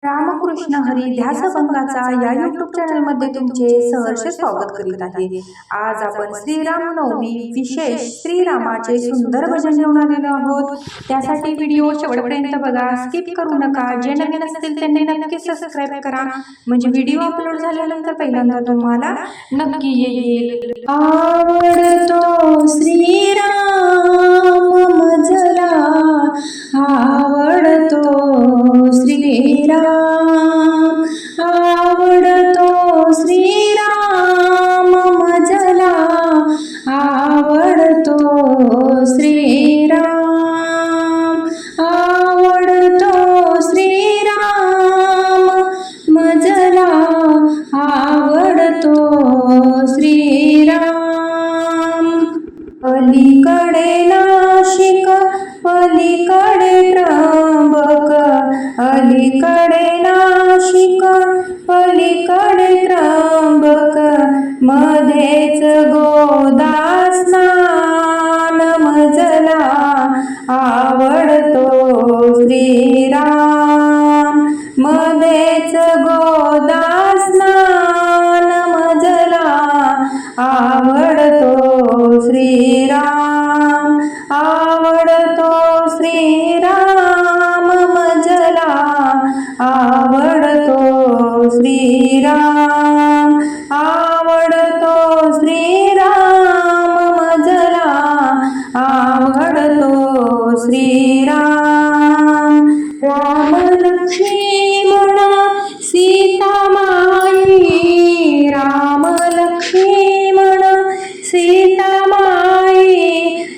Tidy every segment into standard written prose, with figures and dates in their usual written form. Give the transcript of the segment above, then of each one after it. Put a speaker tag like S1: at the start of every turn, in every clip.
S1: रामकृष्ण हरी ध्यासभंगाचा या यूट्यूब चॅनलमध्ये तुमचे सहर्ष स्वागत करीत आहे। आज आपण श्रीराम नवमी विशेष श्रीरामाचे सुंदर भजन घेऊन आलेलो आहोत। त्यासाठी व्हिडिओ शेवटपर्यंत बघा, स्किप करू नका। जे नवीन असतील त्यांनी नक्की सबस्क्राइब करा, म्हणजे व्हिडिओ अपलोड झाल्यानंतर पहिल्यांदा तुम्हाला नक्की येईल। आवडतो श्रीराम मजला, आवडतो श्रीराम, आवडतो श्रीराम मजला, आवडतो श्रीराम, आवडतो श्रीराम मजला, आवडतो श्रीराम। अलीकडे नाशिक पलीकडे त्र्यंबक, अलीकडे नाशिक पलीकडे त्र्यंबक, मध्येच गोदास्नान मजला, आवडतो श्रीराम, मध्येच गोदास्नान मजला, आवडतो श्रीराम, आवडतो श्रीराम मजला, आवडतो श्रीराम, आवडतो श्रीराम मजला, आवडतो श्रीराम। राम लक्ष्मण सीता माई, राम लक्ष्मण सीता माई,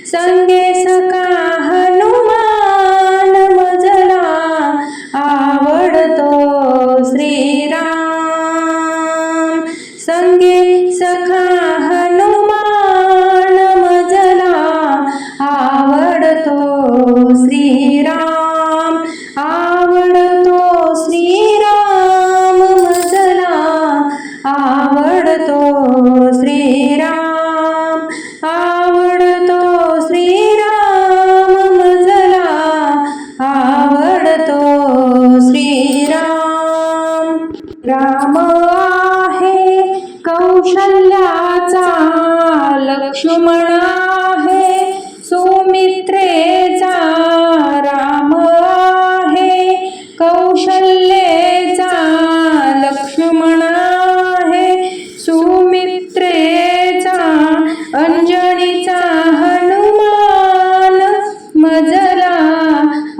S1: संगे सखा हनुमान मजला, आवडतो श्रीराम, संगे सखा हनुमान मजला, आवडतो श्रीराम, आवडतो श्रीराम मजला, आवडतो श्रीराम, आवडतो श्रीराम मजला, आवडतो श्रीराम। राम आहे कौशल्याचा, लक्ष्मण आहे सुमित्रेचा, राम आहे कौशल्याचा, लक्ष्मण आहे सुमित्रेचा, अंजनीचा हनुमान मजला,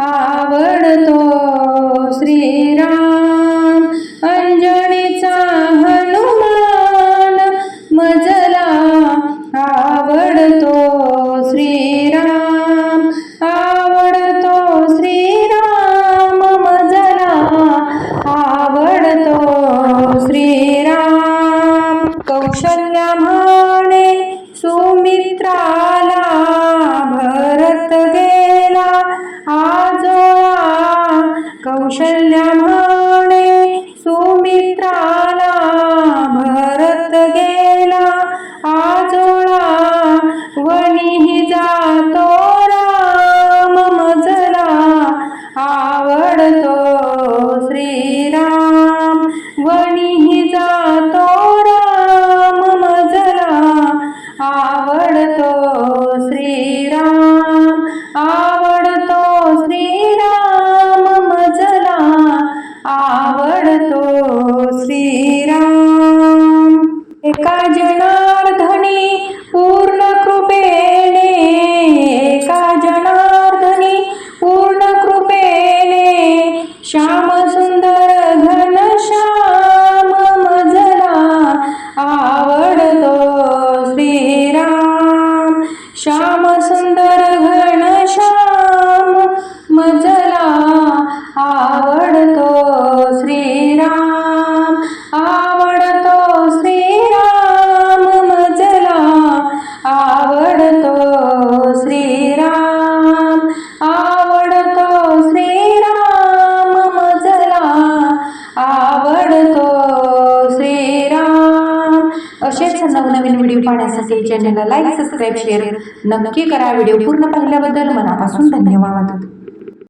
S1: आवडतो श्रीराम, अंजनीचा हनुमान मजला, आवडतो श्रीराम, आवडतो श्रीराम मजला, आवडतो श्रीराम। कौशल्या म्हणे सुमित्राला, भरत गेला आजोळा, कौशल्या म्हणे सुमित्राला, भरत गेला आजोळा, वनीही जातो राम मजला, आवडतो श्रीराम, वनीही जातो राम मजला, आवडतो श्रीराम, आवडतो श्रीराम मजला, आवडतो श्रीराम। एका जनार्दनी पूर्ण कृपेने, एका जनार्दनी पूर्ण कृपेने, श्याम सुंदर घनश्याम मजला, आवडतो श्रीराम, श्याम सुंदर घनश्याम मजला, आवडतो श्रीराम, आवडतो श्रीराम मजला, आवडतो श्रीराम, आवडतो श्रीराम मजला, आवडतो श्रीराम। असेच नवनवीन व्हिडिओ पाहण्यासाठी चॅनलला लाईक, सबस्क्राइब, शेअर नक्की करा। व्हिडिओ पूर्ण पाहिल्याबद्दल मनापासून धन्यवाद।